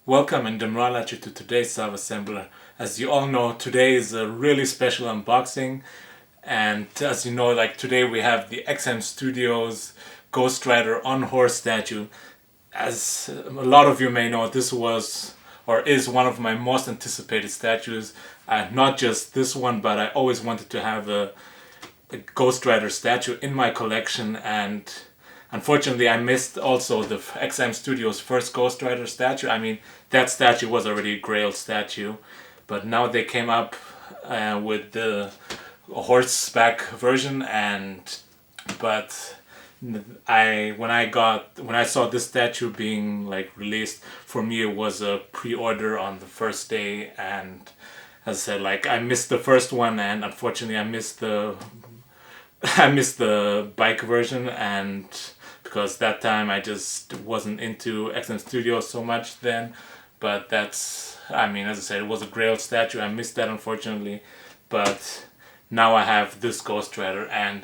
Welcome and Demralachi to today's Sabassembler. As you all know, today is a really special unboxing, and as you know, today we have the XM Studios Ghost Rider on horse statue. As a lot of you may know, this was or is one of my most anticipated statues. Not just this one, but I always wanted to have a Ghost Rider statue in my collection, and unfortunately, I missed also the XM Studios' first Ghost Rider statue. I mean, that statue was already a Grail statue, but now they came up with the Horseback version. But when I saw this statue being released, for me it was a pre-order on the first day, and as I said, I missed the first one, and unfortunately I missed the bike version, and because that time I just wasn't into XM Studios so much then. But as I said, it was a Grail statue. I missed that, unfortunately. But now I have this Ghost Rider, and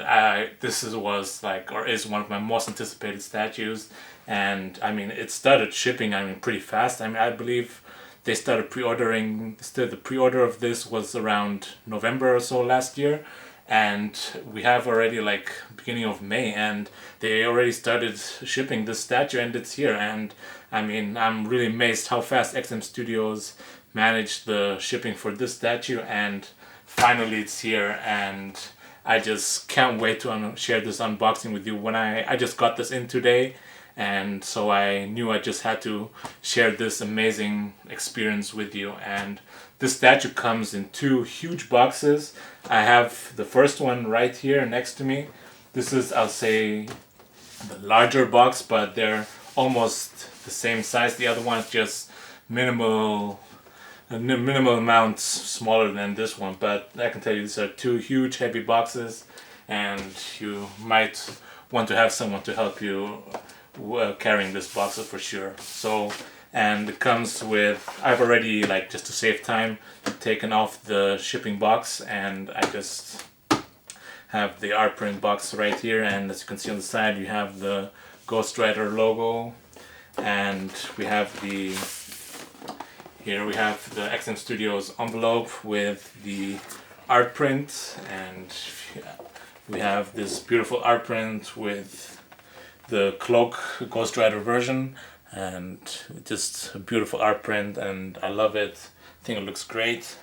this is one of my most anticipated statues. And it started shipping pretty fast. I believe they started pre-ordering. The pre-order of this was around November or so last year, and we have already beginning of May, and they already started shipping this statue, and it's here. And I'm really amazed how fast XM Studios managed the shipping for this statue, and finally it's here, and I just can't wait to share this unboxing with you. When I just got this in today, and so I knew I just had to share this amazing experience with you. And this statue comes in two huge boxes. I have the first one right here next to me. This is, I'll say, the larger box, but they're almost the same size. The other one is just minimal amounts smaller than this one. But I can tell you, these are two huge heavy boxes, and you might want to have someone to help you carrying this box for sure. And it comes with, I've already, just to save time, taken off the shipping box, and I just have the art print box right here. And as you can see on the side, you have the Ghost Rider logo, and here we have the XM Studios envelope with the art print, and we have this beautiful art print with the cloak Ghost Rider version, and just a beautiful art print, and I love it. I think it looks great.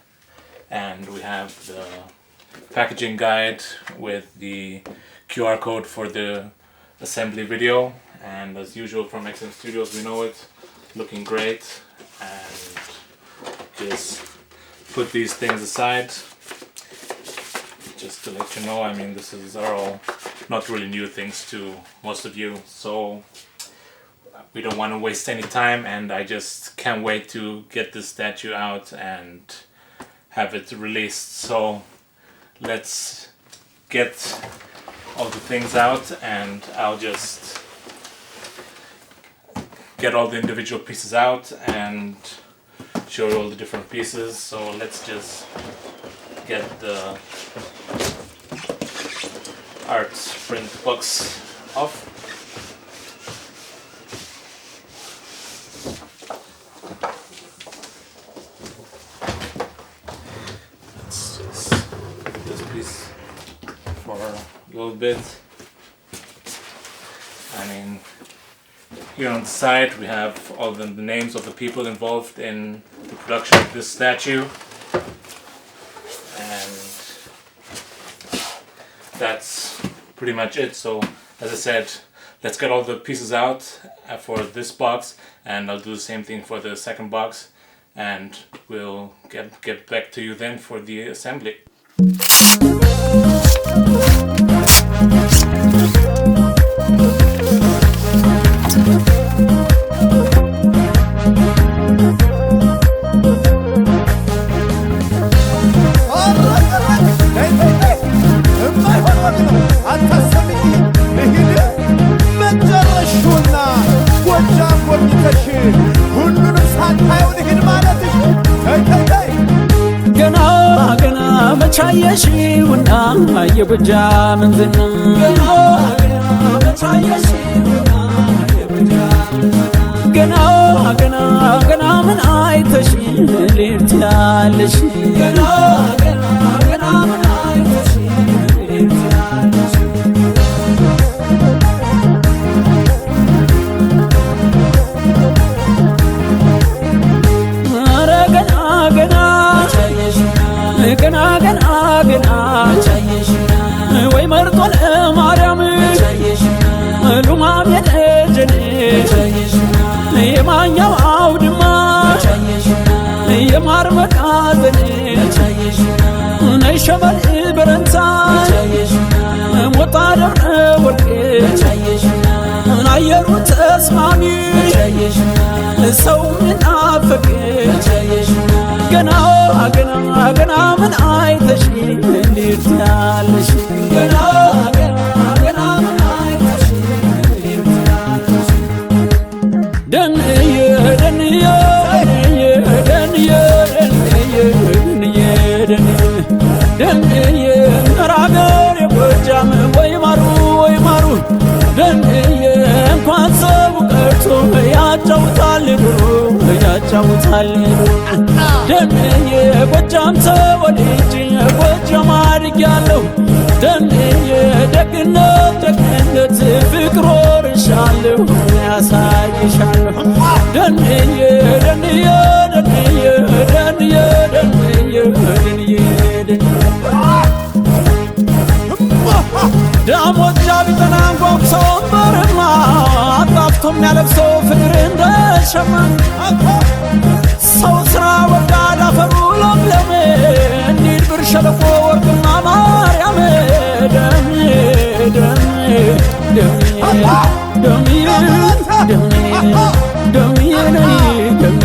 And we have the packaging guide with the QR code for the assembly video, and as usual from XM Studios, we know it, looking great. And just put these things aside, just to let you know, this are all not really new things to most of you, so we don't want to waste any time, and I just can't wait to get this statue out and have it released. So let's get all the things out, and I'll just get all the individual pieces out and show you all the different pieces. So let's just get the art print box off. Let's just put this piece for a little bit. Here on the side we have all the names of the people involved in the production of this statue, and that's pretty much it. So as I said, let's get all the pieces out for this box, and I'll do the same thing for the second box, and we'll get back to you then for the assembly. መቻየሽውና የብጃ ምንዝና ገና ገና ገና ምን ልትያለሽ ገና ገና ገና ምን አይተሽ ልትያለሽ ኧረ ገና ገና ገና ገና ገና ወይ መርጦ ለማርያም ሉማም የደጀኔ የማኛው አውድማ የማር መቃዘኔ ነይ ሸበል በረንታ ሞጣ ደብረ ወርቄ አየሩ ተስማሚ ሰው ምናፈቅ ገና ገና ገና ምን አይተሽ እንዴት ያለሽ ገና ገና ገና ምን አይተሽ እንዴት ያለሽ ደንዬ ደንዬ ደንዬ ደንዬ ደንዬ ራገር የጎጃም ወይ ማሩ ወይ ማሩ ደንዬ እንኳን ሰው ቀርቶ ያጫውታል ያጫውታል ደንዬ ጎጃም ተወልጄ ጎጃም አድጌያለሁ ደንዬ ደግነት ደግነት ፍቅር ወርሻለሁ ያሳይሻለሁ ደንዬ ደንዬ ደንዬ ደንዬ ደንዬ ደንዬ ዳሞጃ ቢጠና ጓጉሶ በርማ አጣፍቶ የሚያለብሰው ፍቅር እንደሸማ ሰው ስራ ወዳድ አፈሩ ለምለም እንዲል ብር ሸለቆ ወርቅና ማርያም ደሜ ደሜ ደሜ ደሜ ደሜ ደሜ ደሜ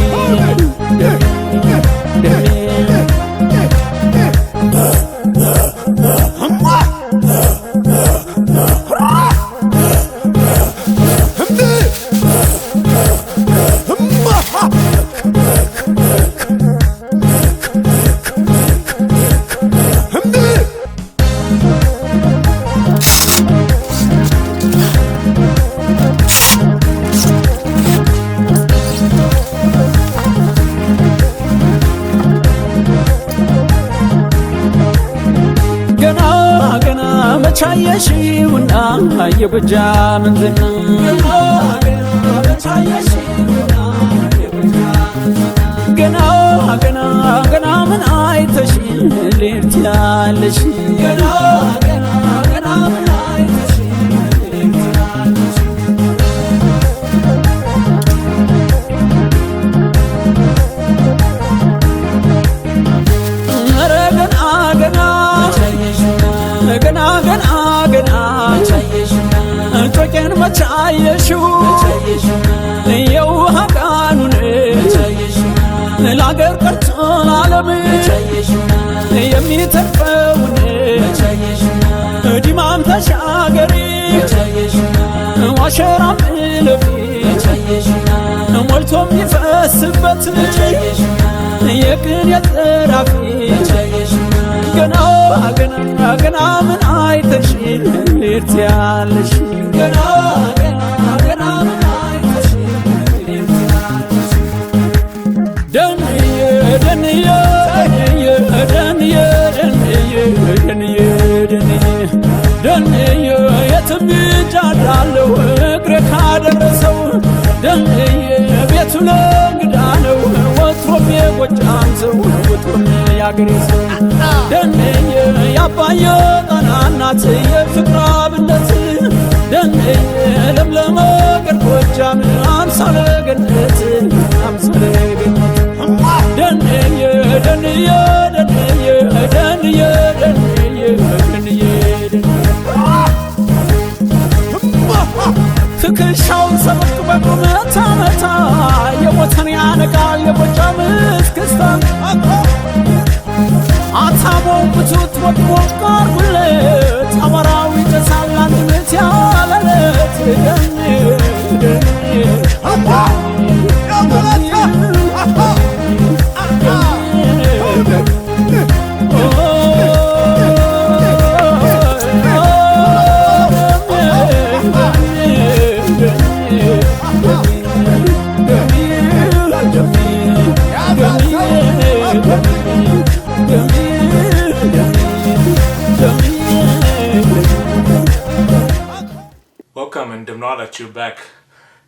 ቻየሽውና የጎጃምን ዝና ገና ገና ገና ምን አይተሽ ልትያለሽ ገና ገና ገና ምን አይተሽ ልትያለሽ ኧረ ገና ገና ገና ገና ገና ጮቄን መቻየሽው የውሃ ቃኑን ለአገር ቀርቶ ለዓለም የሚተርፈውን ዲማም ተሻገሪ ዋሸራም እለፊ ሞልቶ የሚፈስበት የቅን የዘራፊ ገና ገና ገና ምን አይተሽ ልትያለሽ ገና ገና ገና ምን አይተሽ ልትያለሽ ደንዬ ደንዬ ደንዬ ደንዬ ደንዬ ደንዬ የትም እጃዳለሁ እግሬ ካደረሰው ደንዬ ቤቱ ለእንግዳ ነው ወትሮም የጎጃም ሰው ወትሮም ያገሬ ሰው ደንዬ ያባየ ጣና እናት የፍቅር አብነት ደንዬ ለምለም አገር ጎጃም አምሳለ ገነት አምሳለ ገነት ደንዬ ደንዬ ደንዬ ደንዬ ደንዬ ደንዬ ትከሻውን ሰበቅ በቁመት መታ የሞተን ያነቃል የጎጃም እስክስታ አታሞው ብቱት ወድሞት ቃርጉለት አማራዊ ጨሳል አንድነት ያለለት ደኔ ደኔ ደኔ not at your back.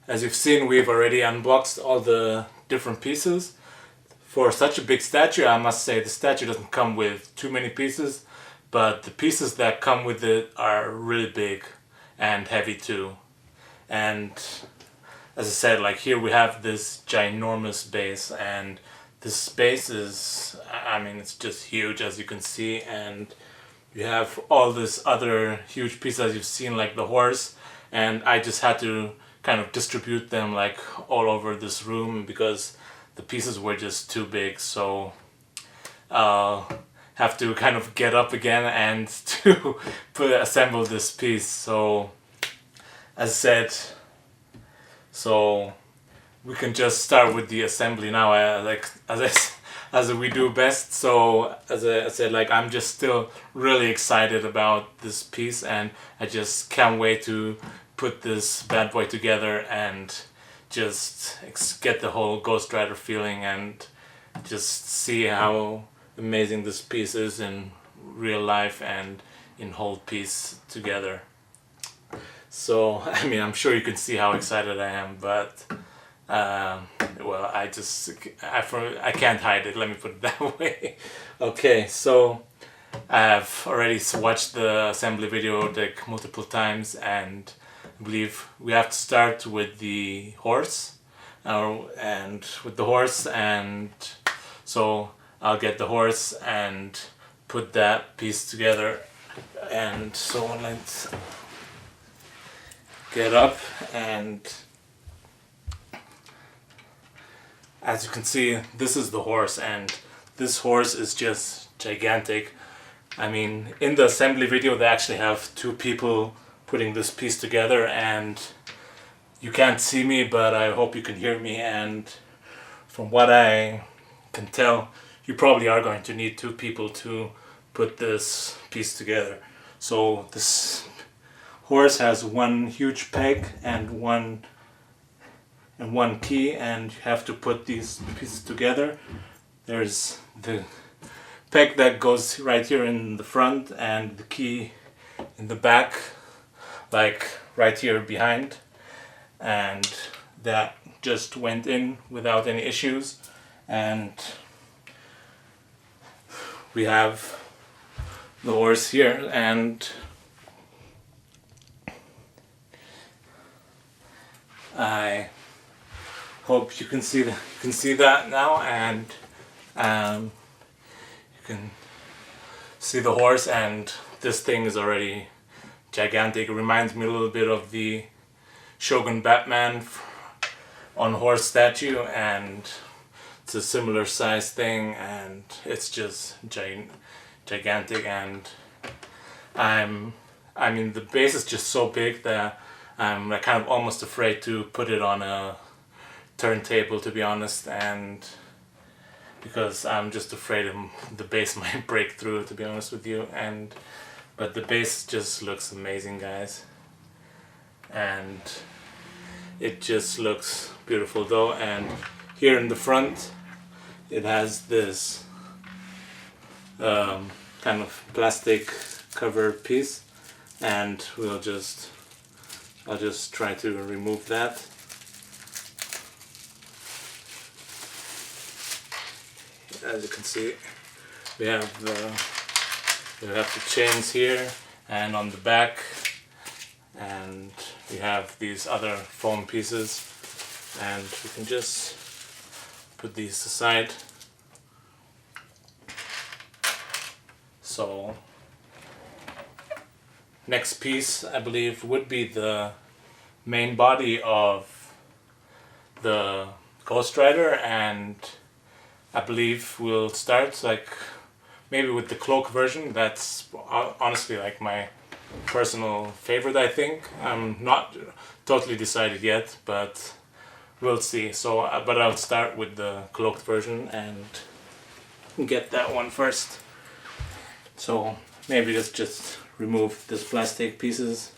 As you've seen, we've already unboxed all the different pieces. For such a big statue, I must say the statue doesn't come with too many pieces, but the pieces that come with it are really big and heavy too. And as I said, like here we have this ginormous base, and this base is, I mean, it's just huge, as you can see, and you have all this other huge pieces you've seen, like the horse, and I just had to kind of distribute them like all over this room because the pieces were just too big. So I'll have to kind of get up again and to assemble this piece. So as I said, so we can just start with the assembly now, as we do best. So as I said, like I'm just still really excited about this piece, and I just can't wait to put this bad boy together and just get the whole Ghost Rider feeling and just see how amazing this piece is in real life and in whole piece together. So I mean, I'm sure you can see how excited I am, but well, I can't hide it, let me put it that way. Okay, so I've already watched the assembly video like multiple times, and I believe we have to start with the horse, and so I'll get the horse and put that piece together. And so let's get up, and as you can see, this is the horse, and this horse is just gigantic. I mean, in the assembly video they actually have two people putting this piece together, and you can't see me, but I hope you can hear me, and from what I can tell, you probably are going to need two people to put this piece together. So this horse has one huge peg and one key, and you have to put these pieces together. There's the peg that goes right here in the front and the key in the back, like right here behind, and that just went in without any issues. And we have the horse here, and I hope you can see that now, and you can see the horse, and this thing is already gigantic. It reminds me a little bit of the Shogun Batman on horse statue, and it's a similar size thing, and it's just gigantic. And I mean the base is just so big that I'm like kind of almost afraid to put it on a turntable, to be honest, and because I'm just afraid the base might break through, to be honest with you. But the base just looks amazing, guys, and it just looks beautiful though. And here in the front it has this kind of plastic cover piece, and I'll just try to remove that. As you can see, we have the chains here and on the back, and we have these other foam pieces, and we can just put these aside. So next piece, I believe, would be the main body of the Ghost Rider, and I believe we'll start like maybe with the cloak version. That's honestly like my personal favorite, I think. I'm not totally decided yet, but we'll see. So but I'll start with the cloaked version and get that one first. So maybe let's just remove this plastic pieces.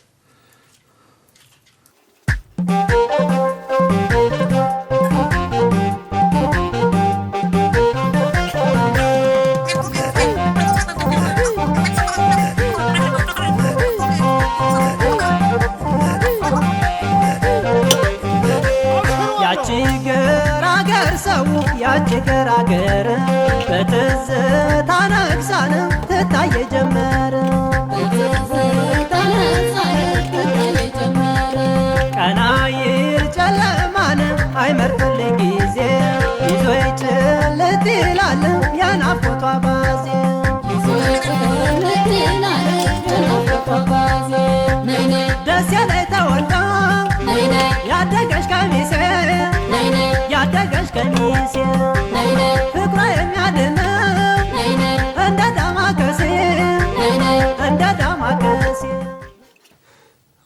ተነሳን ትታየ ጀመረ ቀናይር ጨለማን አይመርጥልኝ ጊዜ ይዞ ይጭልጥ ይላል ያናፍቆቷ ባዜ ደስ ያለኝ ተወልዳ ያደገች ቀሚሴ ያደገች ቀሚሴ ፍቅሯ የሚያድነው እንደ ዳማከሴ እንደ ዳማከሴ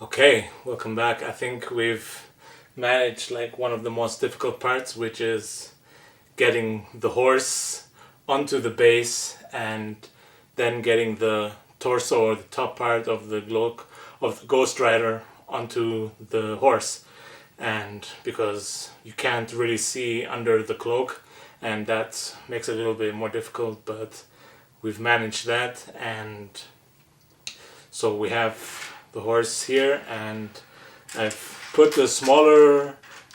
Okay, welcome back. I think we've managed like one of the most difficult parts, which is getting the horse onto the base and then getting the torso or the top part of the cloak of the Ghost Rider onto the horse. And because you can't really see under the cloak, and that makes it a little bit more difficult, but we've managed that. And so we have the horse here, and I've put the smaller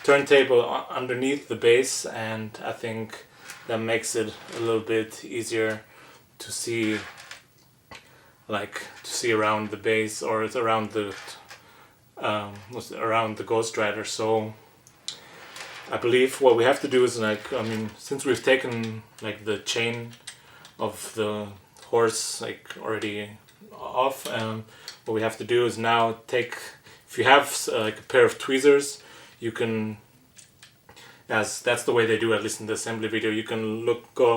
turntable underneath the base, and I think that makes it a little bit easier to see, like to see around the base, or it's around the Ghost Rider. So I believe what we have to do is, like, I mean, since we've taken like the chain of the horse like already off, what we have to do is now take, if you have like a pair of tweezers, you can, as that's the way they do, at least in the assembly video, you can go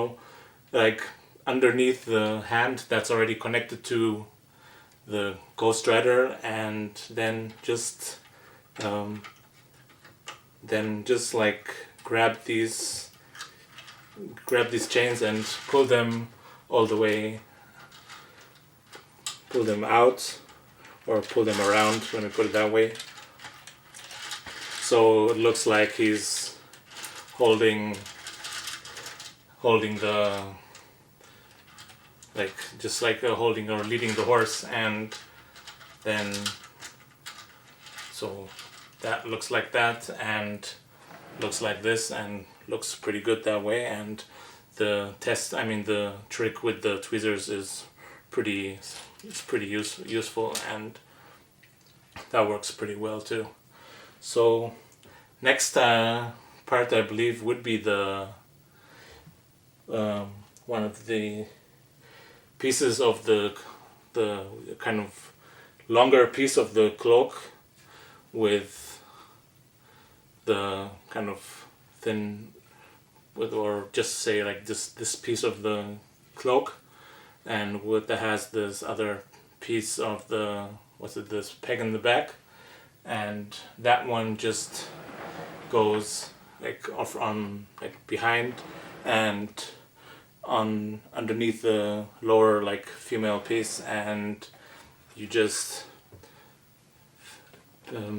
like underneath the hand that's already connected to the Ghost Rider, and then just like grab these chains and pull them all the way, pull them out or pull them around, let me put it that way. So it looks like he's holding the, like, just like holding or leading the horse, and then so that looks like that and looks like this and looks pretty good that way. And the trick with the tweezers is pretty useful, and that works pretty well too. So next part I believe would be the one of the pieces of the kind of longer piece of the cloak with the kind of thin, or just say like this piece of the cloak, and that has this other piece of the, this peg in the back, and that one just goes like off on like behind and on underneath the lower like female piece, and you just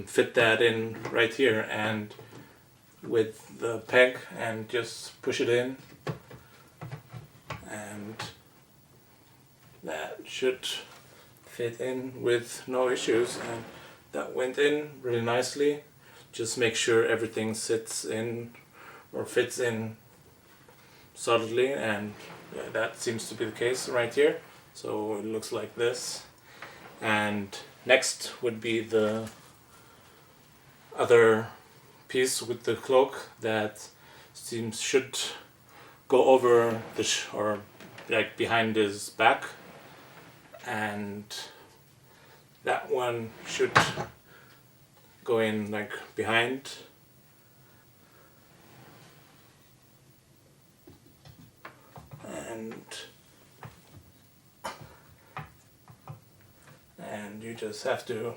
fit that in right here and with the peg, and just push it in, and that should fit in with no issues. And that went in really nicely. Just make sure everything sits in or fits in solidly, and yeah, that seems to be the case right here. So it looks like this. And next would be the other piece with the cloak that should go over the or like behind his back, and that one should go in like behind, and you just have to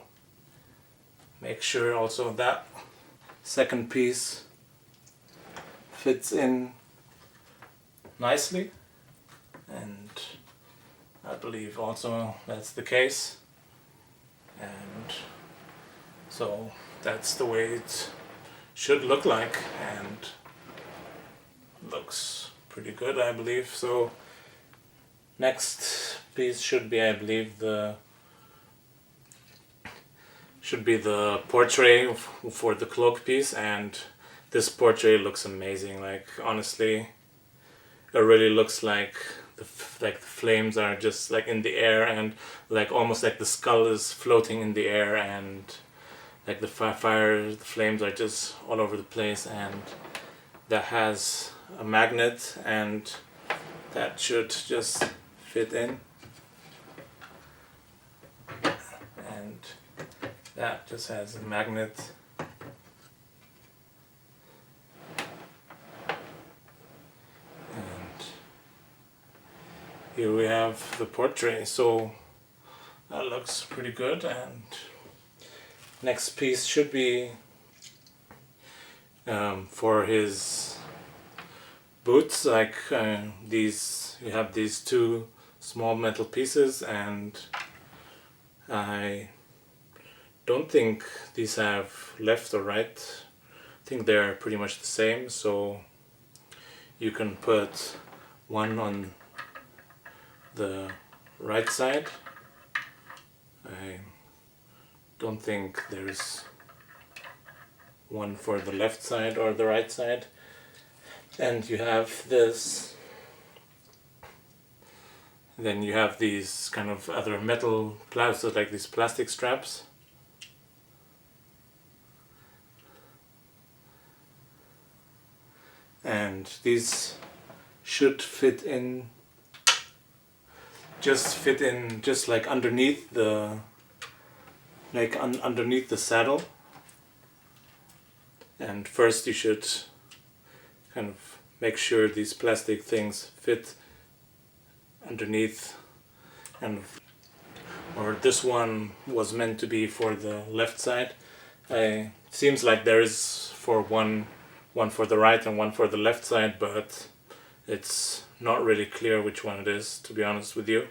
make sure also that second piece fits in nicely, and I believe also that's the case. And so that's the way it should look like, and looks pretty good, I believe. So next piece should be, I believe, the portrait for the cloak piece, and this portrait looks amazing. Like, honestly, it really looks like like the flames are just like in the air, and like almost like the skull is floating in the air, and like the the flames are just all over the place. And that has a magnet, and that should just fit in, and that just has a magnet. And here we have the portrait, so that looks pretty good. And next piece should be for his boots, like these. You have these two small metal pieces, and I don't think these have left or right. I think they're pretty much the same, so you can put one on the right side. I don't think there's one for the left side or the right side. And you have this. Then you have these kind of other metal so like these plastic straps. And these should fit in just like underneath the underneath the saddle. And first you should kind of make sure these plastic things fit underneath, or this one was meant to be for the left side. It seems like there is for one for the right and one for the left side, but it's not really clear which one it is, to be honest with you,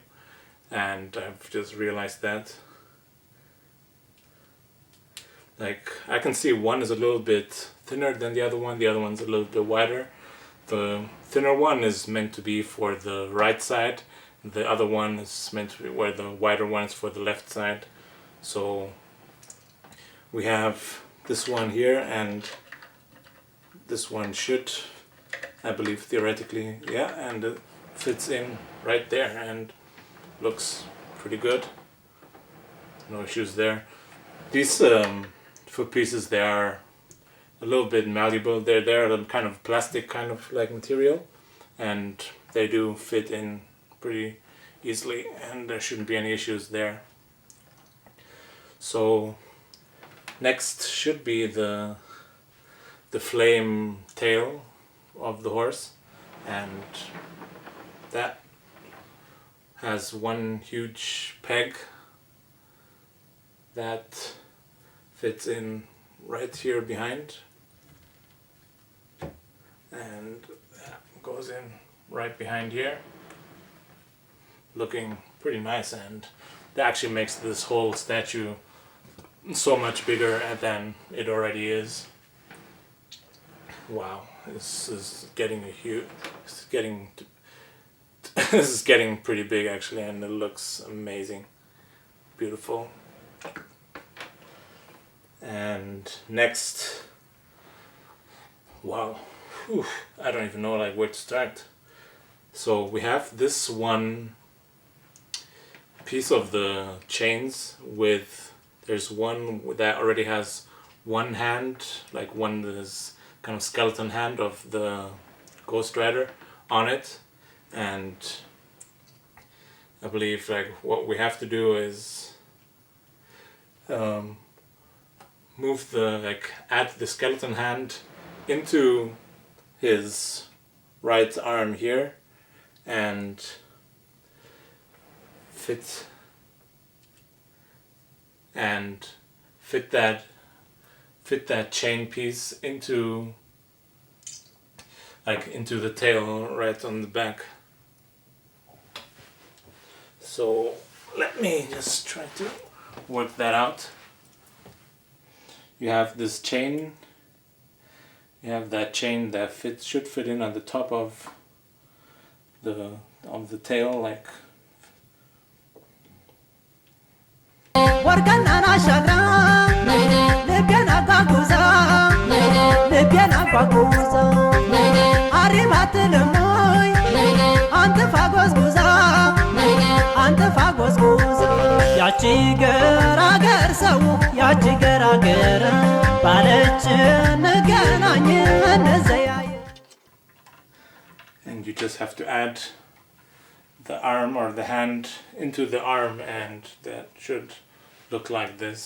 and I've just realized that. Like, I can see one is a little bit thinner than the other one's a little bit wider. The thinner one is meant to be for the right side, the other one is meant to be where the wider one is for the left side. So we have this one here, and this one should, I believe, theoretically, yeah, and it fits in right there and looks pretty good. No issues there. These foot pieces, they are a little bit malleable. They're a kind of plastic kind of like material, and they do fit in pretty easily, and there shouldn't be any issues there. So next should be the flame tail of the horse, and that has one huge peg that fits in right here behind, and that goes in right behind here, looking pretty nice. And that actually makes this whole statue so much bigger than it already is. Wow, this is getting this is getting pretty big actually, and it looks amazing, beautiful. And next, wow, whew, I don't even know like where to start. So we have this one piece of the chains with, there's one that already has one hand, like one that is kind of skeleton hand of the Ghost Rider on it, and I believe like what we have to do is move add the skeleton hand into his right arm here, and fit that chain piece into the tail right on the back. So let me just try to work that out. You have this chain, you have that chain that should fit in on the top of the tail, like Arriba te le moi, ante fagos ያቺ ገራገር ሰው ያቺ ገራገር ባለች እንገናኝ እንዘያይ And you just have to add the arm or the hand into the arm, and that should look like this.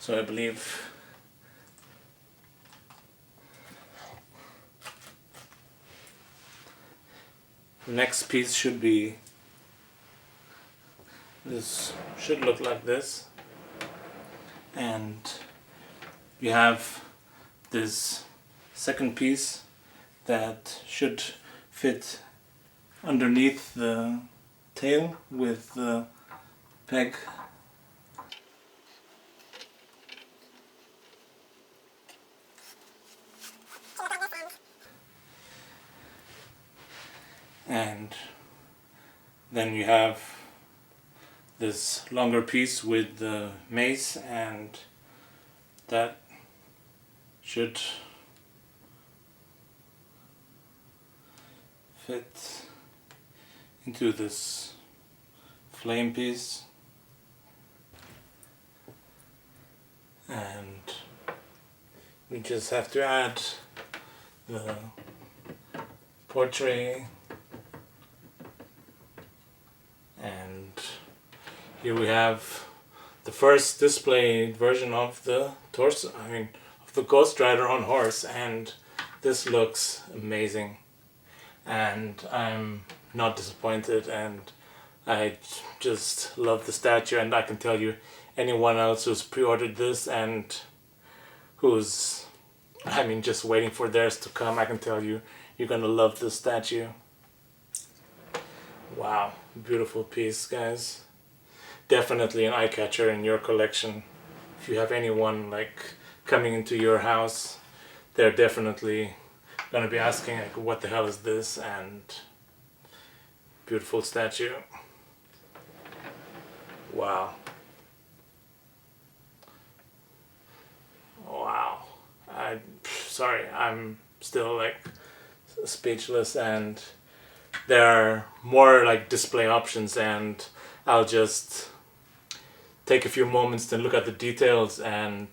So I believe the next piece should be this, should look like this, and we have this second piece that should fit underneath the tail with the peg. And then you have this longer piece with the mace, and that should fit into this flame piece. And we just have to add the portrait. And here we have the first displayed version of the torso, of the Ghost Rider on horse, and this looks amazing. And I'm not disappointed, and I just love the statue, and I can tell you, anyone else who's pre-ordered this and who's, just waiting for theirs to come, I can tell you, you're gonna love this statue. Wow, beautiful piece, guys. Definitely an eye catcher in your collection. If you have anyone like coming into your house, they're definitely gonna be asking like, what the hell is this? And beautiful statue. Wow. Wow. Sorry, I'm still like speechless, and there are more like display options, and I'll just take a few moments to look at the details, and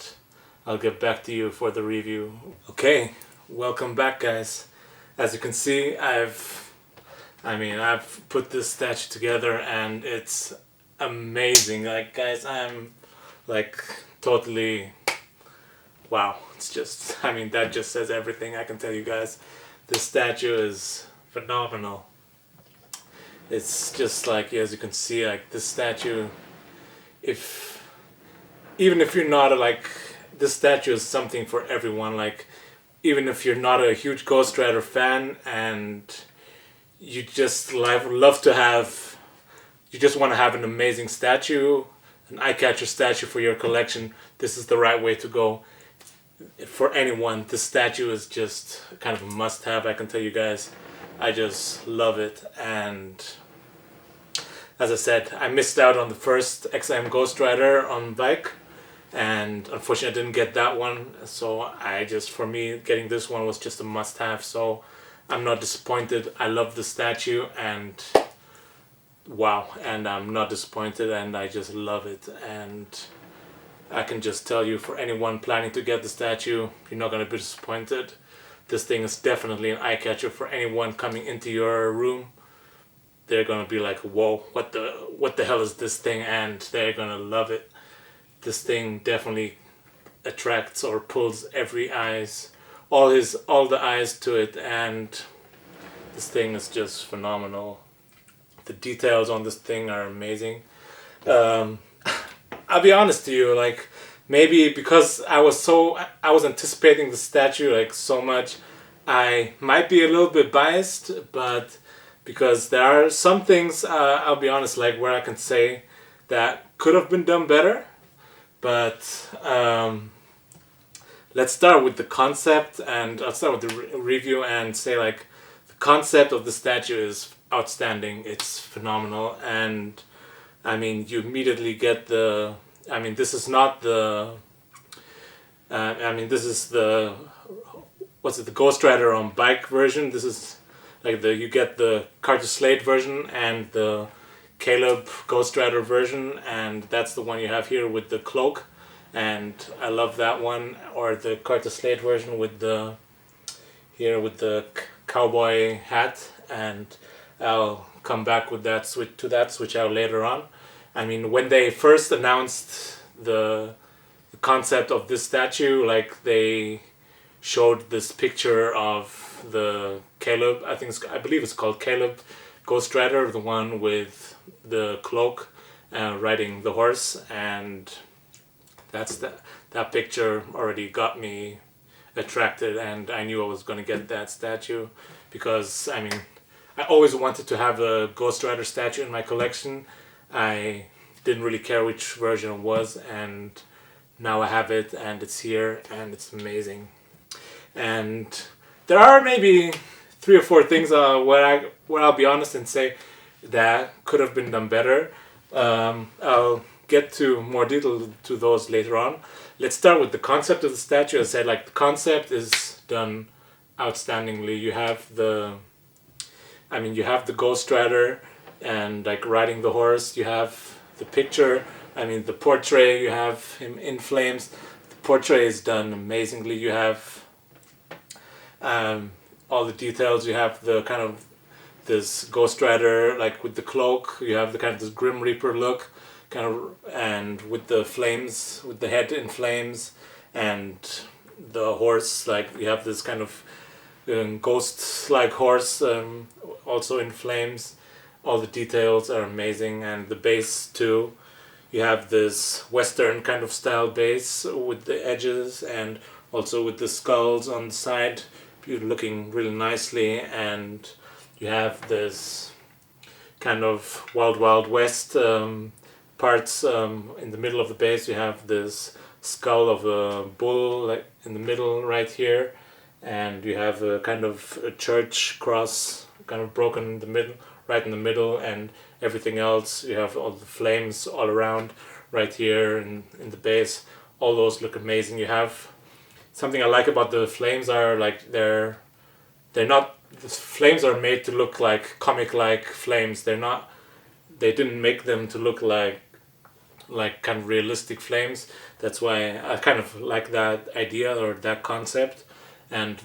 I'll get back to you for the review. Okay, welcome back, guys. As you can see, I've put this statue together, and it's amazing. Like, guys, I'm like totally wow. It's just, that just says everything. I can tell you guys, this statue is phenomenal. It's just like, as you can see, like this statue, even if you're not this statue is something for everyone. Like, even if you're not a huge Ghost Rider fan and you just you just want to have an amazing statue, an eye-catcher statue for your collection, this is the right way to go. For anyone, this statue is just kind of a must-have, I can tell you guys. I just love it, and as I said, I missed out on the first XM Ghost Rider on bike, and unfortunately I didn't get that one, so for me, getting this one was just a must-have, so I'm not disappointed. I love the statue, and wow, and I'm not disappointed, and I just love it, and I can just tell you, for anyone planning to get the statue, you're not going to be disappointed. This thing is definitely an eye catcher for anyone coming into your room. They're going to be like, whoa, what the hell is this thing? And they're going to love it. This thing definitely attracts or pulls all the eyes to it, and this thing is just phenomenal. The details on this thing are amazing. I'll be honest to you, like, maybe because I was anticipating the statue like so much, I might be a little bit biased, but because there are some things, I'll be honest, like, where I can say that could have been done better. But let's start with the concept, and I'll start with the review and say, like, the concept of the statue is outstanding. It's phenomenal, and you immediately get this is not the this is the the Ghost Rider on bike version. This is like you get the Carter Slade version and the Caleb Ghost Rider version, and that's the one you have here with the cloak, and I love that one. Or the Carter Slade version with the cowboy hat, and I'll come back with that switch out later on. I mean, when they first announced the concept of this statue, like they showed this picture of the Caleb, I believe it's called Caleb Ghost Rider, the one with the cloak riding the horse, and that picture already got me attracted, and I knew I was going to get that statue because I mean I always wanted to have a Ghost Rider statue in my collection. I didn't really care which version it was, and now I have it, and it's here, and it's amazing. And there are maybe 3 or 4 things where I'll be honest and say that could have been done better. I'll get to more detail to those later on. Let's start with the concept of the statue. As I said, like, the concept is done outstandingly. You have the Ghost Rider and like riding the horse. You have the picture. The portrait. You have him in flames. The portrait is done amazingly. You have all the details. You have the kind of this Ghost Rider like with the cloak. You have the kind of this Grim Reaper look, and with the flames, with the head in flames, and the horse, like you have this kind of ghost-like horse also in flames. All the details are amazing, and the base too. You have this Western kind of style base with the edges and also with the skulls on the side, looking really nicely, and you have this kind of Wild Wild West parts in the middle of the base. You have this skull of a bull like in the middle right here, and you have a kind of a church cross kind of broken in the middle, right in the middle, and everything else. You have all the flames all around right here in the base. All those look amazing. You have something I like about the flames are like they're not, the flames are made to look like comic-like flames. They didn't make them to look like kind of realistic flames. That's why I kind of like that idea or that concept, and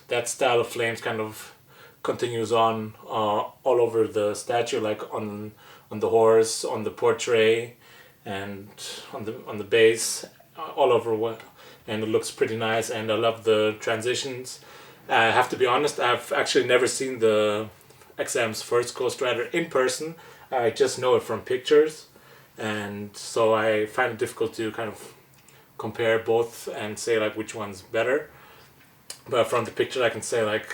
that style of flames kind of continues on all over the statue, like on the horse, on the portrait, and on the base, all over. And it looks pretty nice, and I love the transitions. I have to be honest, I've actually never seen the XM's first Ghost Rider in person. I just know it from pictures, and so I find it difficult to kind of compare both and say like which one's better. But from the picture I can say like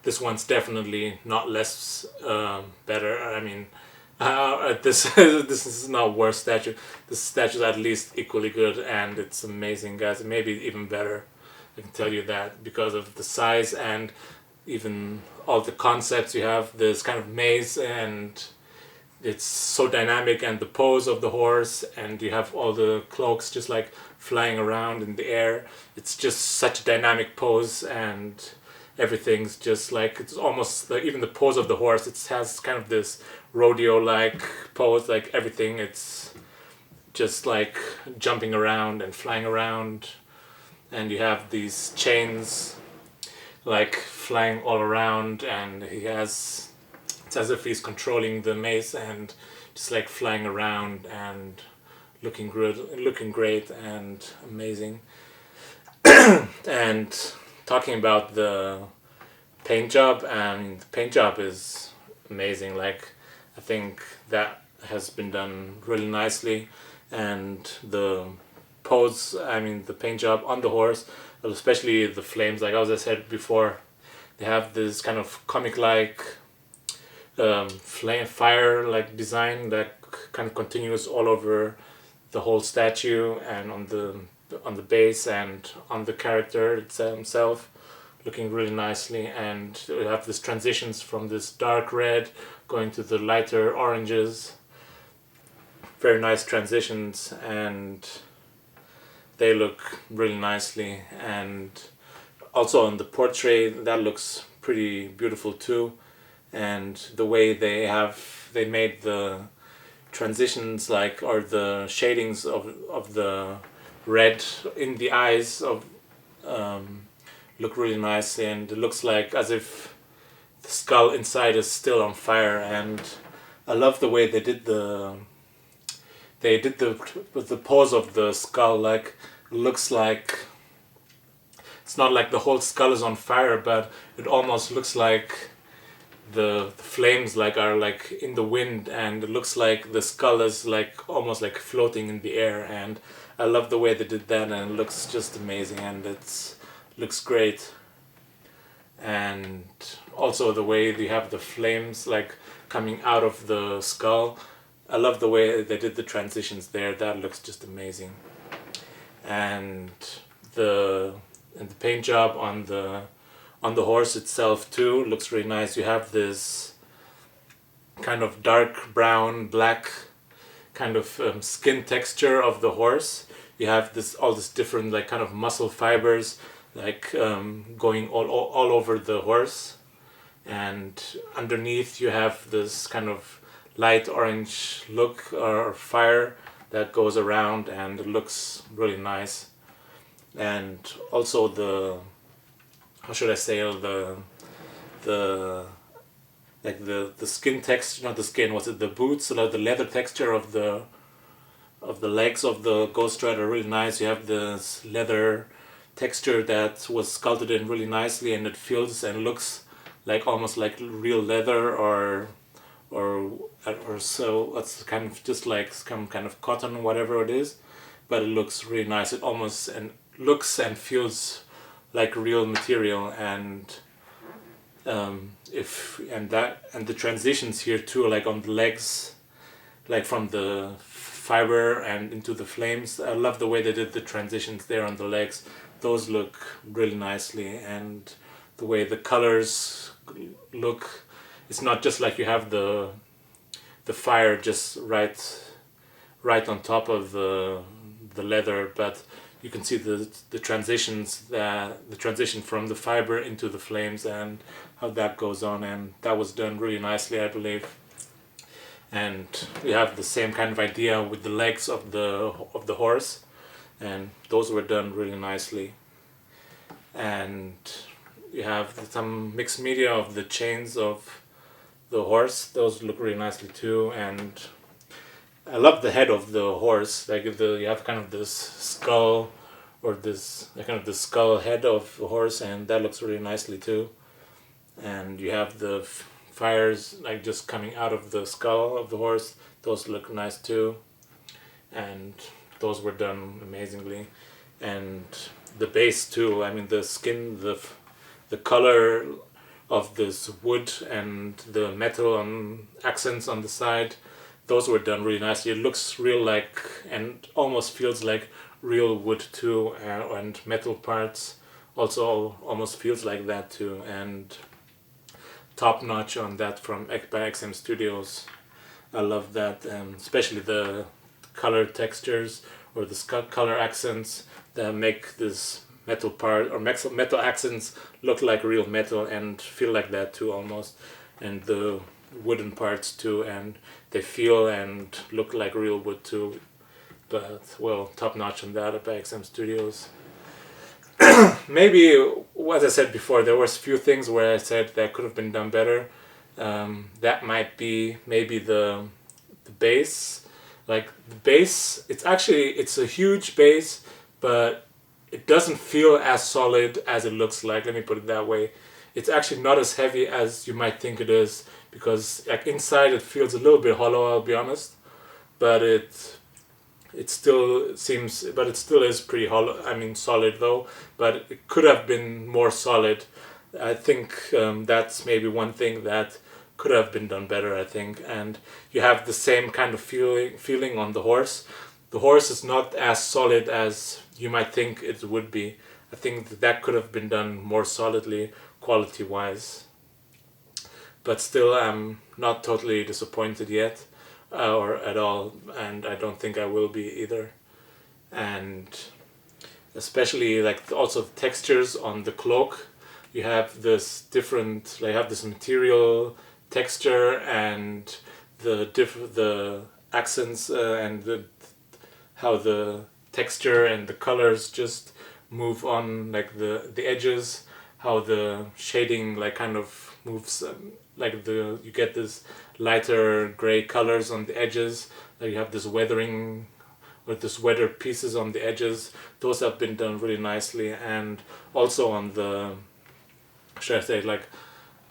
this one's definitely not less better. I mean, this is not worse statue. This statue is at least equally good, and it's amazing, guys. Maybe even better. I can tell you that because of the size and even all the concepts. You have this kind of maze, and it's so dynamic, and the pose of the horse, and you have all the cloaks just like flying around in the air. It's just such a dynamic pose, and everything's just like, it's almost like even the pose of the horse, it has kind of this rodeo like pose, like everything, it's just like jumping around and flying around, and you have these chains like flying all around, and it's as if he's controlling the maze and just like flying around and looking great and amazing. And talking about the paint job, and the paint job is amazing. Like, I think that has been done really nicely, and the pose, the paint job on the horse, especially the flames, like as I said before, they have this kind of comic-like flame fire like design that kind of continues all over the whole statue and on the base and on the character himself, looking really nicely. And we have these transitions from this dark red going to the lighter oranges. Very nice transitions, and they look really nicely. And also on the portrait, that looks pretty beautiful too, and the way they made the transitions, like, or the shadings of the red in the eyes of look really nice, and it looks like as if the skull inside is still on fire. And I love the way they did the with the pose of the skull. Like, it looks like it's not like the whole skull is on fire, but it almost looks like the flames like are like in the wind, and it looks like the skull is like almost like floating in the air. And I love the way they did that, and it looks just amazing, and it looks great. And also the way you have the flames like coming out of the skull. I love the way they did the transitions there. That looks just amazing. And the paint job on the horse itself too looks really nice. You have this kind of dark brown, black kind of skin texture of the horse. You have all this different like kind of muscle fibers like going all over the horse, and underneath you have this kind of light orange look or fire that goes around, and it looks really nice. And also the, how should I say, the like the skin texture, not the skin, was it the boots, like the leather texture of the legs of the Ghost Rider, really nice. You have this leather texture that was sculpted in really nicely, and it feels and looks like almost like real leather, or so it's kind of just like some kind of cotton, whatever it is, but it looks really nice. It almost and looks and feels like real material. And the transitions here too, like on the legs, like from the fiber and into the flames. I love the way they did the transitions there on the legs. Those look really nicely, and the way the colors look. It's not just like you have the fire just right on top of the leather, but you can see the transitions, the transition from the fiber into the flames, and how that goes on, and that was done really nicely, I believe. And we have the same kind of idea with the legs of the horse, and those were done really nicely. And you have some mixed media of the chains of the horse. Those look really nicely too. And I love the head of the horse. Like you have kind of this skull, or this kind of the skull head of the horse, and that looks really nicely too. And you have the fires like just coming out of the skull of the horse. Those look nice too, and those were done amazingly. And the base too. I mean, the skin, the color of this wood and the metal on accents on the side, those were done really nicely. It looks real, like, and almost feels like real wood too, and metal parts also almost feels like that too. And top notch on that from by XM Studios. I love that, and especially the color textures or the color accents that make this metal part or metal accents look like real metal and feel like that too almost, and the wooden parts too, and they feel and look like real wood too. But well, top notch on that by XM Studios. Maybe, as I said before, there was a few things where I said that could have been done better. That might be maybe the bass. Like the bass, it's a huge bass, but it doesn't feel as solid as it looks like. Let me put it that way. It's actually not as heavy as you might think it is, because like inside it feels a little bit hollow, I'll be honest. But it still seems, but it still is pretty hollow. I mean, solid though. But it could have been more solid. I think that's maybe one thing that could have been done better, I think. And you have the same kind of feeling on the horse. The horse is not as solid as you might think it would be. I think that could have been done more solidly, quality-wise. But still, I'm not totally disappointed yet, or at all, and I don't think I will be either. And especially like also the textures on the cloak. you have this different, like, you have this material texture and the accents and how the texture and the colors just move on, like the edges, how the shading like kind of moves, like you get this lighter gray colors on the edges, like you have this weathering with this weathered pieces on the edges. Those have been done really nicely. And also on the, should I say, like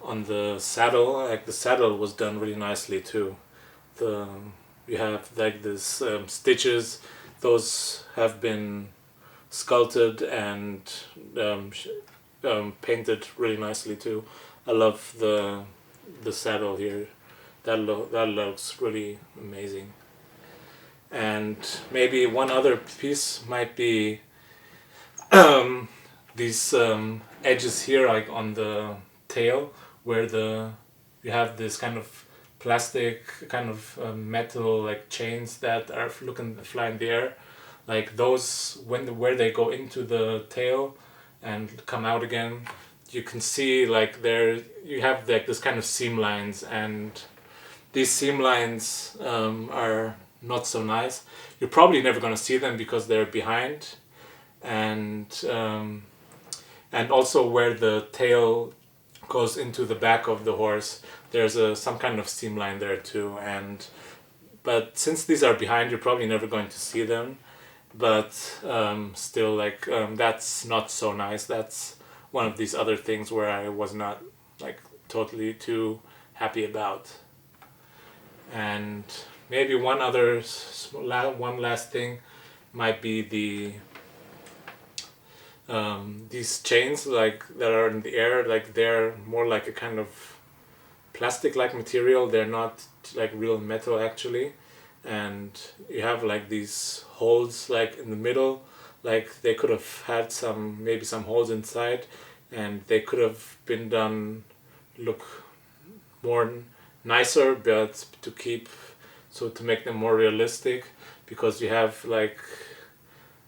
on the saddle, like the saddle was done really nicely too. You have like this stitches, those have been sculpted and painted really nicely too. I love the saddle here. That looks really amazing. And maybe one other piece might be these edges here, like on the tail, where you have this kind of plastic, kind of metal like chains that are fly in the air, like those where they go into the tail and come out again. You can see like you have like this kind of seam lines, and these seam lines are not so nice. You're probably never going to see them because they're behind, and also where the tail goes into the back of the horse, there's some kind of seam line there too. But since these are behind, you're probably never going to see them. But still, like that's not so nice. That's one of these other things where I was not like totally too happy about. And maybe one last thing might be these chains like that are in the air, like they're more like a kind of plastic like material. They're not like real metal actually, and you have like these holes like in the middle, like they could have had maybe some holes inside, and they could have been done look more nicer, but to make them more realistic, because you have like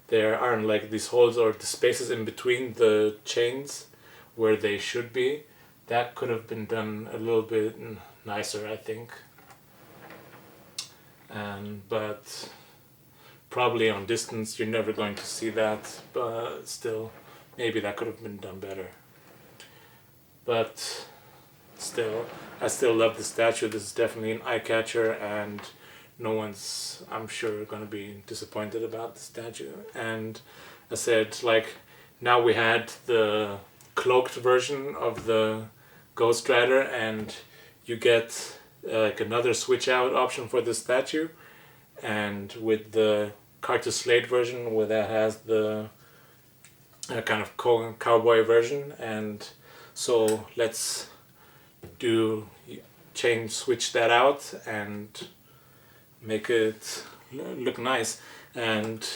there aren't like these holes or the spaces in between the chains where they should be. That could have been done a little bit nicer, I think. But probably on distance you're never going to see that, but still maybe that could have been done better. But still, I still love the statue. This is definitely an eye catcher, and no one's, I'm sure, going to be disappointed about the statue. And I said, like, now we had the cloaked version of the Ghost Rider, and you get like another switch out option for the statue, and with the Carter Slade version where that has the kind of cowboy version. And so let's switch that out and make it look nice. And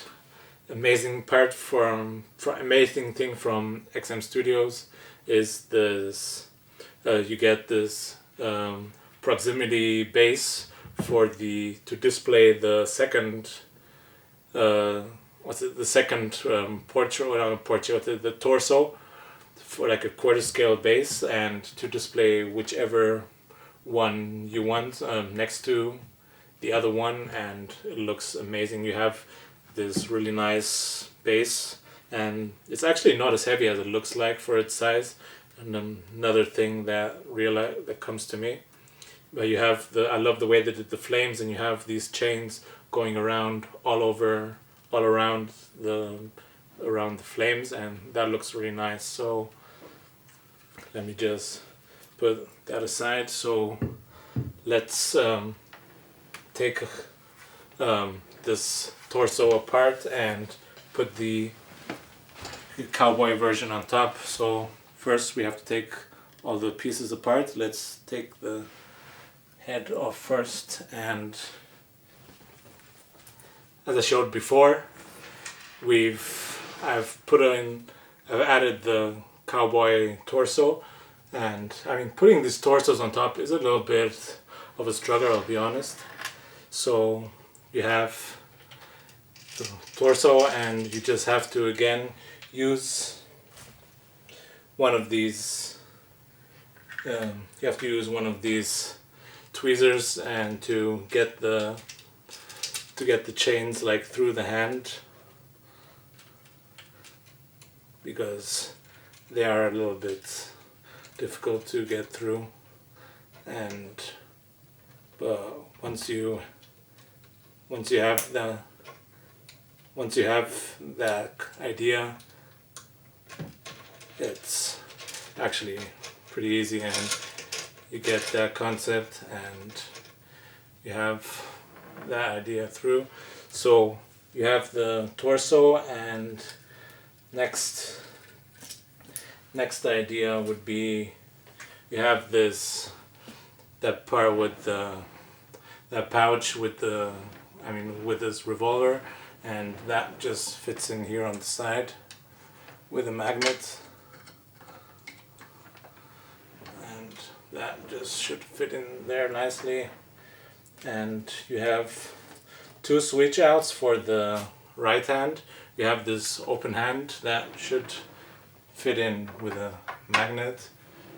amazing thing from XM Studios is this you get this proximity base to display the second the torso, for like a quarter scale base, and to display whichever one you want next to the other one, and it looks amazing. You have this really nice base, and it's actually not as heavy as it looks like for its size. And another thing that comes to me, but you have I love the way they did the flames, and you have these chains going around all around the flames, and that looks really nice. So let me just put that aside. So let's take this torso apart and put the cowboy version on top. So first we have to take all the pieces apart. Let's take the head off first, and as I showed before, I've added the cowboy torso, and I mean, putting these torsos on top is a little bit of a struggle, I'll be honest. So you have the torso, and you just have to again use one of these. You have to use one of these tweezers and to get the chains like through the hand, because they are a little bit difficult to get through. And but once you have that idea, it's actually pretty easy, and you get that concept and you have that idea through. So you have the torso, and next idea would be you have that part with that pouch with with this revolver, and that just fits in here on the side with a magnet, and that just should fit in there nicely. And you have two switch outs for the right hand. You have this open hand that should fit in with a magnet,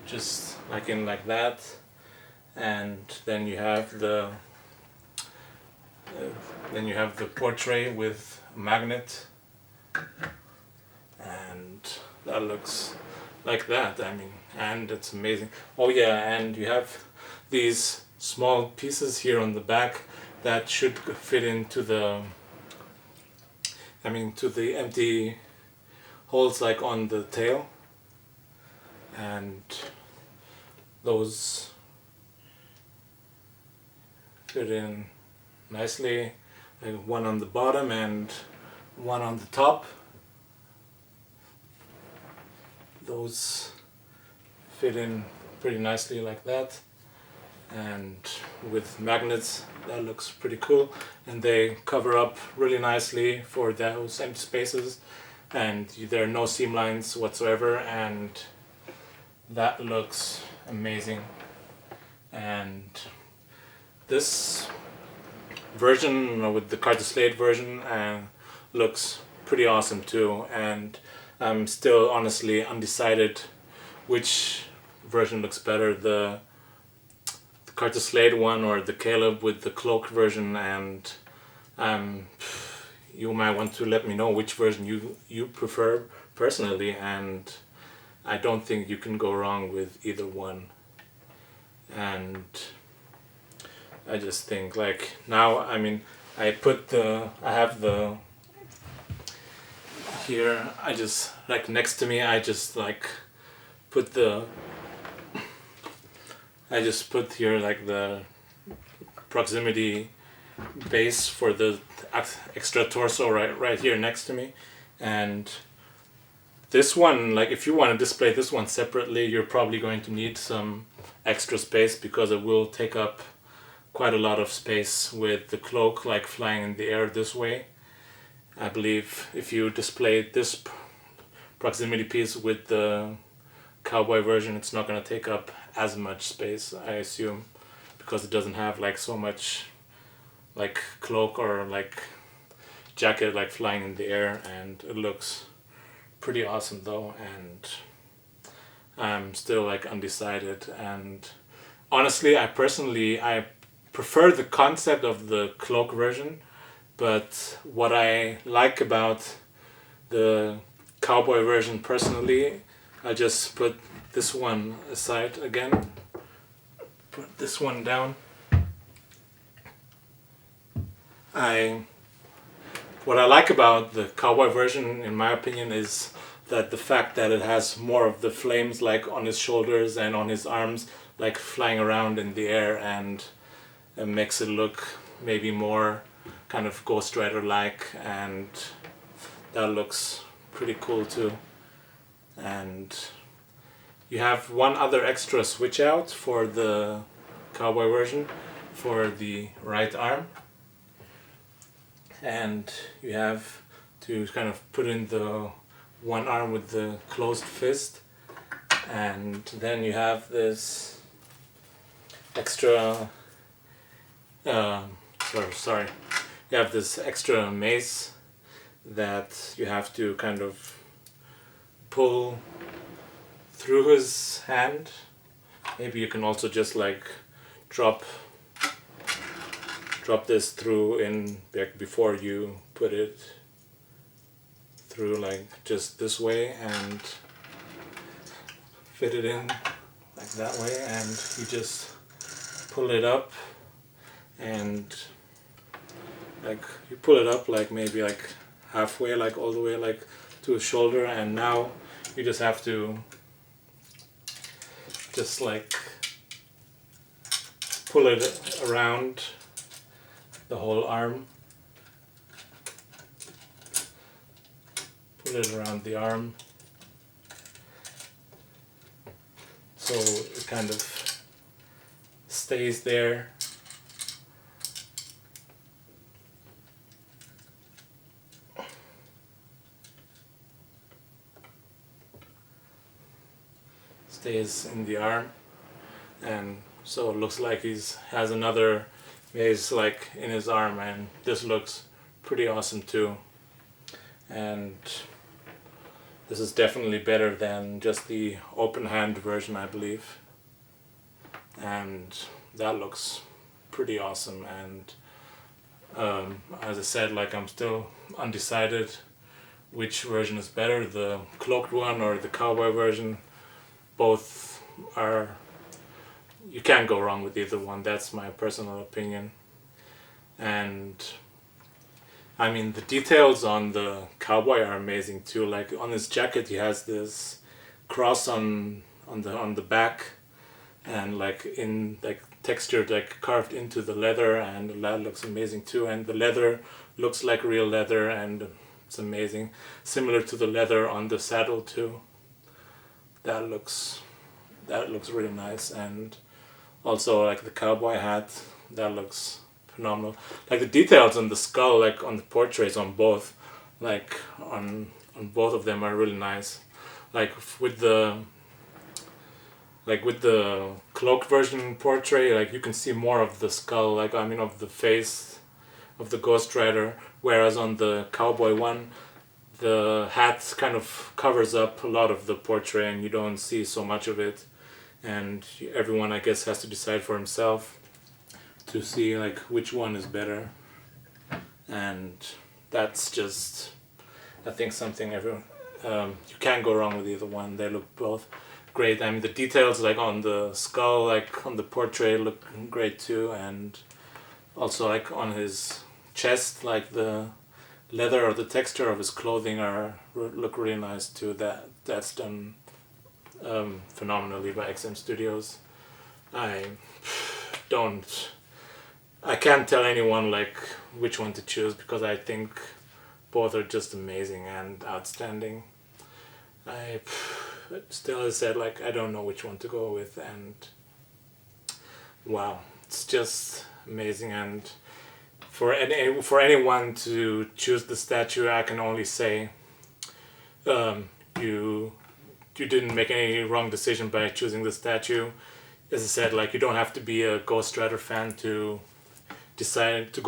just like that. And then you have the portrait with a magnet, and that looks like that. And it's amazing. Oh yeah, and you have these small pieces here on the back that should fit into the to the empty holes like on the tail, and those fit in nicely, like one on the bottom and one on the top. Those fit in pretty nicely like that, and with magnets that looks pretty cool, and they cover up really nicely for those empty spaces, and there are no seam lines whatsoever, and that looks amazing. And this version with the Carter Slade version looks pretty awesome too, and I'm still honestly undecided which version looks better, the Carter Slade one or the Caleb with the cloak version. And you might want to let me know which version you prefer personally, and I don't think you can go wrong with either one. And I just think like now, I have the here, I just like next to me, I just put here like the proximity base for the extra torso right here next to me. And this one, like if you want to display this one separately, you're probably going to need some extra space, because it will take up quite a lot of space with the cloak like flying in the air this way. I believe if you display this proximity piece with the cowboy version, it's not going to take up as much space, I assume, because it doesn't have like so much like cloak or like jacket like flying in the air. And it looks pretty awesome though, and I'm still like undecided. And honestly, I prefer the concept of the cloak version, but what I like about the cowboy version personally, I just put this one aside again, put this one down. What I like about the cowboy version, in my opinion, is that the fact that it has more of the flames like on his shoulders and on his arms, like flying around in the air, and it makes it look maybe more kind of Ghost Rider like, and that looks pretty cool too. And you have one other extra switch out for the cowboy version for the right arm, and you have to kind of put in the one arm with the closed fist, and then you have this extra you have this extra mace that you have to kind of pull through his hand. Maybe you can also just like drop this through in like before you put it through, like just this way, and fit it in like that way, and you just pull it up, and like you pull it up like maybe like halfway, like all the way like to his shoulder, and now you just have to just like pull it around the whole arm. Pull it around the arm so it kind of stays there. Stays in the arm, and so it looks like has another maze like in his arm, and this looks pretty awesome too. And this is definitely better than just the open hand version, I believe, and that looks pretty awesome. And as I said, like I'm still undecided which version is better, the cloaked one or the cowboy version. Both are, you can't go wrong with either one. That's my personal opinion. And I mean, the details on the cowboy are amazing too. Like on his jacket he has this cross on the back, and like in like textured, like carved into the leather, and that looks amazing too. And the leather looks like real leather, and it's amazing. Similar to the leather on the saddle too. That looks really nice. And also like the cowboy hat, that looks phenomenal. Like the details on the skull, like on the portraits on both, like on both of them are really nice. Like with the cloak version portrait, like you can see more of the skull, like I mean of the face of the Ghost Rider, whereas on the cowboy one the hat kind of covers up a lot of the portrait and you don't see so much of it, and everyone I guess has to decide for himself to see like which one is better. And that's just, I think, something everyone, you can't go wrong with either one. They look both great. I mean the details like on the skull, like on the portrait, look great too, and also like on his chest, like the leather or the texture of his clothing look really nice too. That's done phenomenally by XM Studios. I can't tell anyone like which one to choose, because I think both are just amazing and outstanding. I still, as I said, like I don't know which one to go with, and wow, it's just amazing. And for anyone to choose the statue, I can only say you didn't make any wrong decision by choosing the statue. As I said, like you don't have to be a Ghost Rider fan to decide to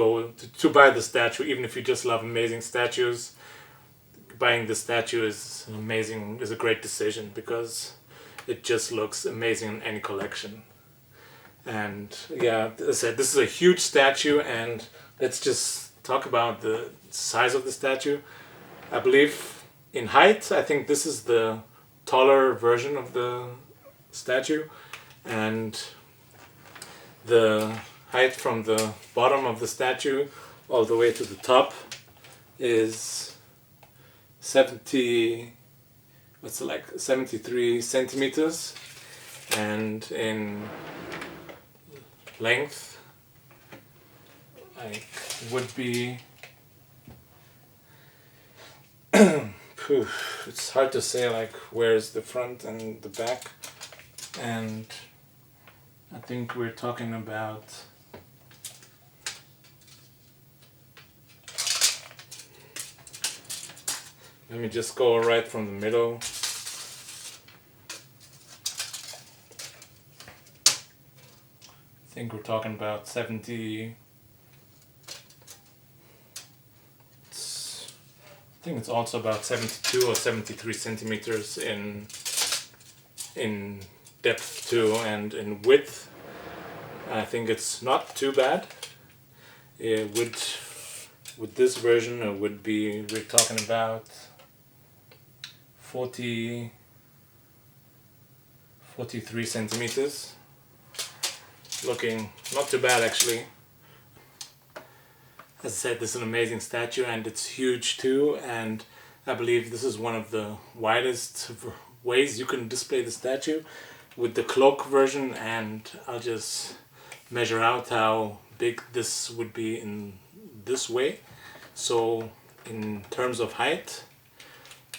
buy the statue. Even if you just love amazing statues, buying the statue is a great decision, because it just looks amazing in any collection. And yeah, as I said, this is a huge statue, and let's just talk about the size of the statue. I believe in height, I think this is the taller version of the statue, and the height from the bottom of the statue all the way to the top is 73 centimeters, and in length like would be it's hard to say like where's the front and the back, and I think we're talking about let me just go right from the middle. I think we're talking about 70. I think it's also about 72 or 73 centimeters in in depth too, and in width I think it's not too bad. With this version it would be, we're talking about 43 centimeters. Looking not too bad actually. As I said, this is an amazing statue and it's huge too, and I believe this is one of the widest ways you can display the statue with the cloak version, and I'll just measure out how big this would be in this way. So in terms of height,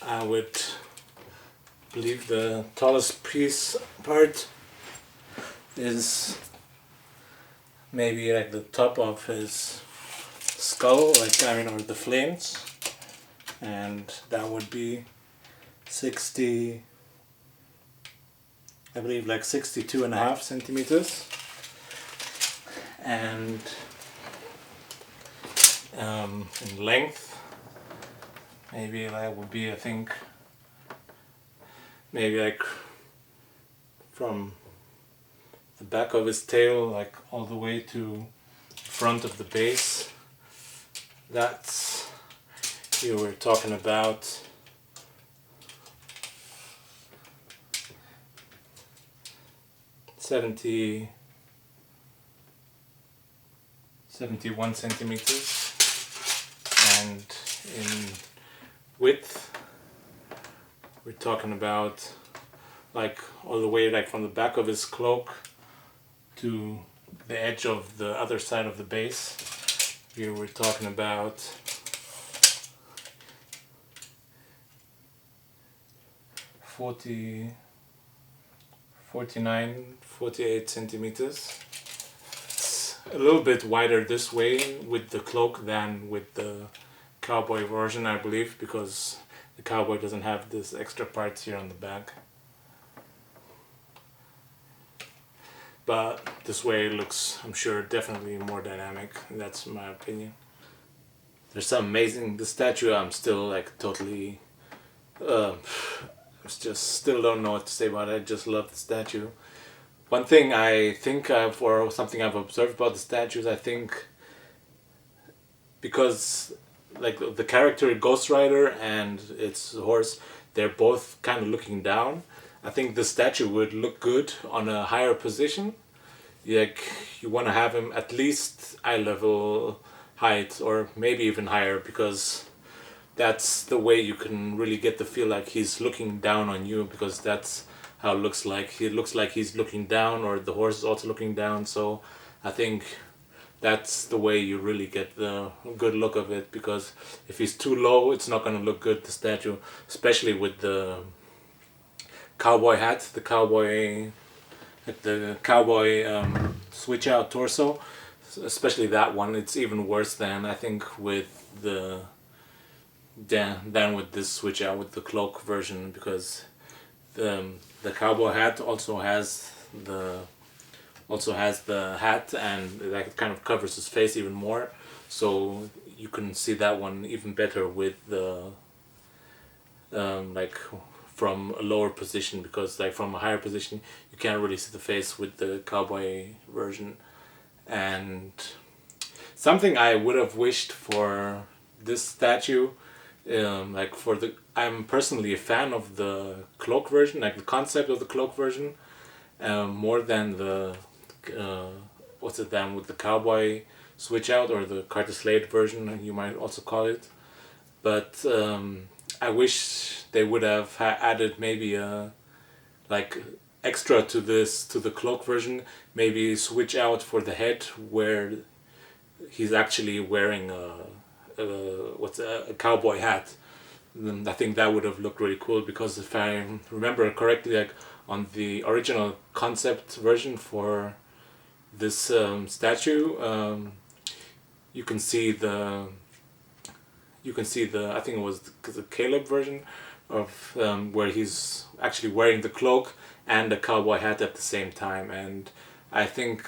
I would believe the tallest piece part is maybe like the top of his skull, like or the flames, and that would be 60, I believe like 62.5 centimeters. And in length, maybe that would be, I think, maybe like from the back of his tail like all the way to front of the base. That's, you were talking about 71 centimeters, and in width we're talking about like all the way like from the back of his cloak to the edge of the other side of the base. Here we're talking about 48 centimeters. It's a little bit wider this way with the cloak than with the cowboy version, I believe, because the cowboy doesn't have this extra parts here on the back. But this way it looks, I'm sure, definitely more dynamic. That's my opinion. There's some amazing, the statue I'm still like totally, I just still don't know what to say about it. I just love the statue. One thing I think or something I've observed about the statues, I think because like the character Ghost Rider and its horse, they're both kind of looking down. I think the statue would look good on a higher position. Like you want to have him at least eye level height, or maybe even higher, because that's the way you can really get the feel like he's looking down on you, because that's how it looks like. He looks like he's looking down, or the horse is also looking down. So I think that's the way you really get the good look of it, because if he's too low, it's not going to look good, the statue, especially with the cowboy hat, the cowboy switch out torso, especially that one. It's even worse than, I think, with the than with this switch out with the cloak version, because the cowboy hat also has the hat, and that kind of covers his face even more, so you can see that one even better with the like from a lower position, because like from a higher position you can't really see the face with the cowboy version. And something I would have wished for this statue, like for the, I'm personally a fan of the cloak version, like the concept of the cloak version, more than the than with the cowboy switch out, or the Carter Slade version you might also call it. But I wish they would have added maybe a like extra to this, to the cloak version, maybe switch out for the head where he's actually wearing a cowboy hat. I think that would have looked really cool, because if I remember correctly, like on the original concept version for this statue, you can see the I think it was the Caleb version of where he's actually wearing the cloak and the cowboy hat at the same time, and I think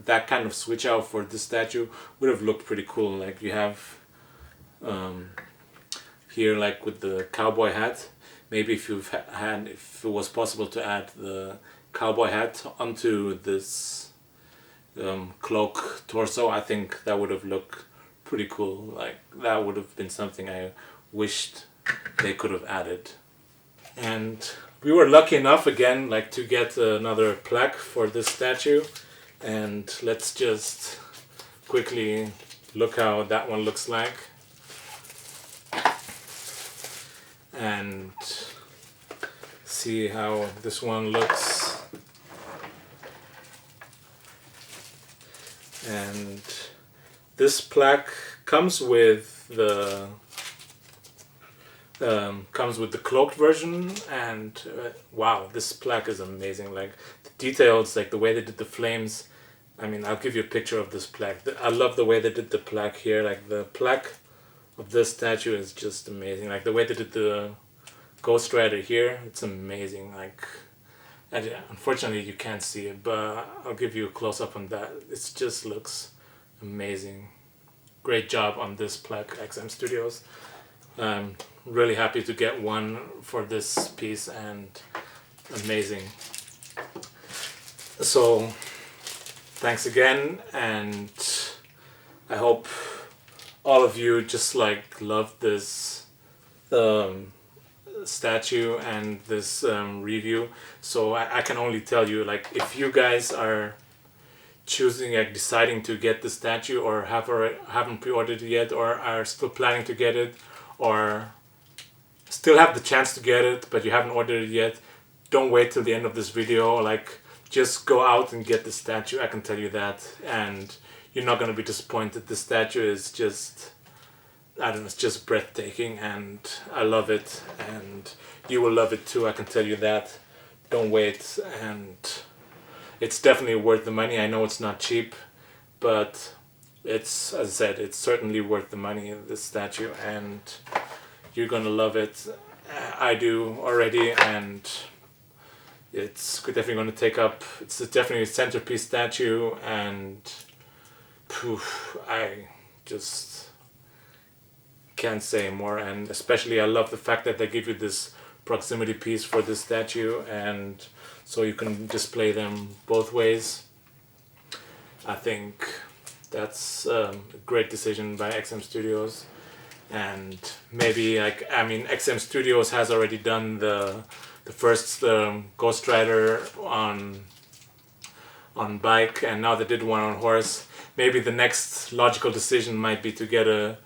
that kind of switch out for this statue would have looked pretty cool. Like you have here, like with the cowboy hat, maybe if if it was possible to add the cowboy hat onto this cloak torso, I think that would have looked pretty cool. Like, that would have been something I wished they could have added. And we were lucky enough again, like, to get another plaque for this statue, and let's just quickly look how that one looks like. And see how this one looks. And this plaque comes with the cloaked version, and wow, this plaque is amazing. Like, the details, like the way they did the flames. I mean, I'll give you a picture of this plaque. I love the way they did the plaque here. Like, the plaque of this statue is just amazing. Like, the way they did the Ghost Rider here, it's amazing. Like, unfortunately you can't see it, but I'll give you a close-up on that. It just looks amazing. Great job on this plaque, XM Studios. I'm really happy to get one for this piece, and amazing. So thanks again, and I hope all of you just like love this statue and this review. So I can only tell you, like, if you guys are choosing, like, deciding to get the statue, or haven't pre-ordered it yet, or are still planning to get it, or still have the chance to get it but you haven't ordered it yet, don't wait till the end of this video. Like, just go out and get the statue, I can tell you that, and you're not going to be disappointed. The statue is just, I don't know, it's just breathtaking, and I love it, and you will love it too, I can tell you that. Don't wait, and it's definitely worth the money. I know it's not cheap, but it's, as I said, it's certainly worth the money, this statue, and you're gonna love it. I do already, and it's definitely going to take up, it's definitely a centerpiece statue, and poof, I just can't say more. And especially I love the fact that they give you this proximity piece for this statue, and so you can display them both ways. I think that's a great decision by XM Studios. And maybe, like, I mean, XM Studios has already done the first Ghost Rider on bike, and now they did one on horse. Maybe the next logical decision might be to get a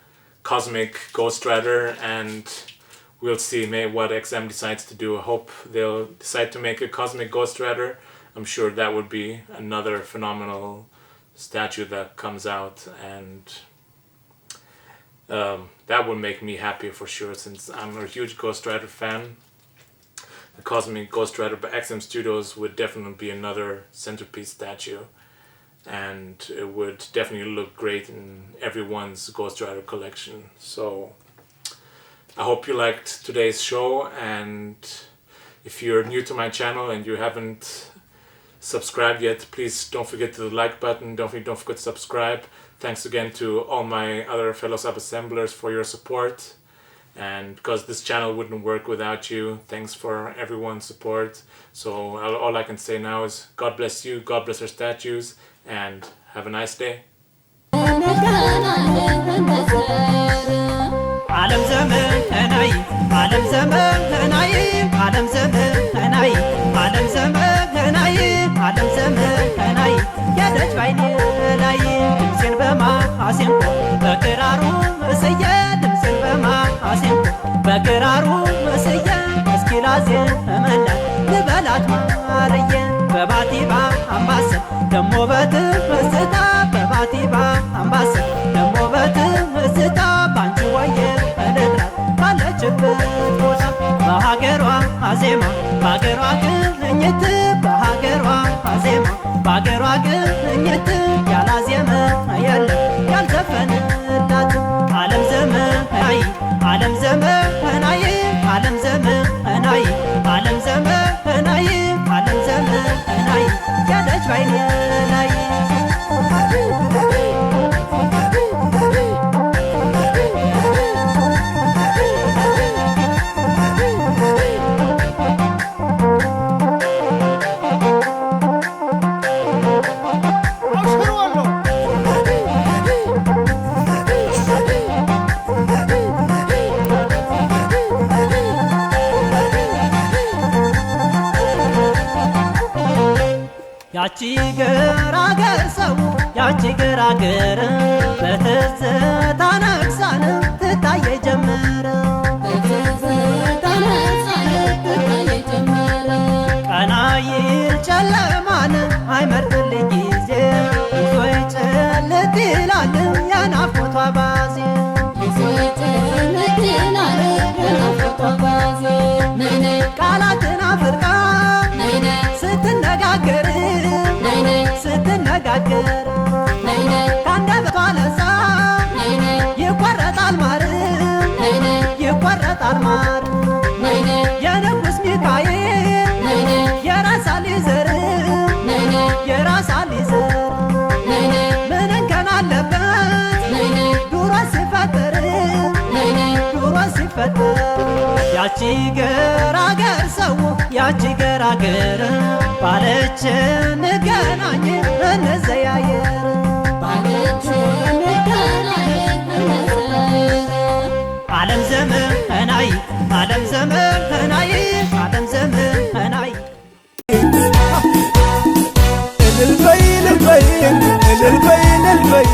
cosmic Ghost Rider, and we'll see what XM decides to do. I hope they'll decide to make a cosmic Ghost Rider. I'm sure that would be another phenomenal statue that comes out, and that would make me happy for sure, since I'm a huge Ghost Rider fan. The Cosmic Ghost Rider by XM Studios would definitely be another centerpiece statue, and it would definitely look great in everyone's Ghost Rider collection. So I hope you liked today's show, and if you're new to my channel and you haven't subscribed yet, please don't forget the like button, don't forget to subscribe. Thanks again to all my other fellow Sabassemblers for your support, and because this channel wouldn't work without you, thanks for everyone's support. So all I can say now is God bless you, God bless our statues, and have a nice day. ዓለም ዘመናዊ ዓለም ዘመናዊ ዓለም ዘመናዊ ዓለም ዘመናዊ ዓለም ዘመናዊ ያደች ባይኔ ላይ ድምፄን በማሲንቆ በክራሩ እስየ ድምፄን በማሲንቆ በክራሩ እስየ እስኪ ላዜምላት ልበላት ማርየ በባቲባ አምባሰል ደሞ በትዝታ በባቲባ አምባሰል ደሞ በትዝታ ባንቺ ወየ እልጥራት ባለችበት ቦታ በሀገሯ አዜማ በሀገሯ ቅኝት በሀገሯ አዜማ በሀገሯ ቅኝት ያላዜመ የለም ያልዘፈንላት ዓለም ዘመናዊ ዓለም ዘመናዊ ዓለም ዘመናዊ ዓለም ዘመናዊ ዓለም ዘመናዊ ያለች ባይኔ ላይ ያቺ ገራገር ሰው ያቺ ገራገር በትዝታ ነግሳን ትታየ ጀመረ ቀና ይል ጨለማን አይመርጥልኝ ጊዜ ይዞ ይጨልጥ ይላል የናፍቆቷ ባዜ ቃላትን አፍርቃ ስትነጋገር ካንደበቷ ለዛ ይቆረጣል ማር ይቆረጣል ማር የንጉሥ ሚካኤል የራሳሊ ዘር የራሳሊ ዘር ምን እንከን አለበት ዱሮ ሲፈጠር ዱሮ ሲፈጠር ያቺ ገራገር ሰው ያቺ ገራገር ባለች እንገናኝ እንዘያየር ዓለም ዘመናይ ዓለም ዘመናይ ዓለም ዘመናይ እልል በይ እልል በይ እልል በይ እልል በይ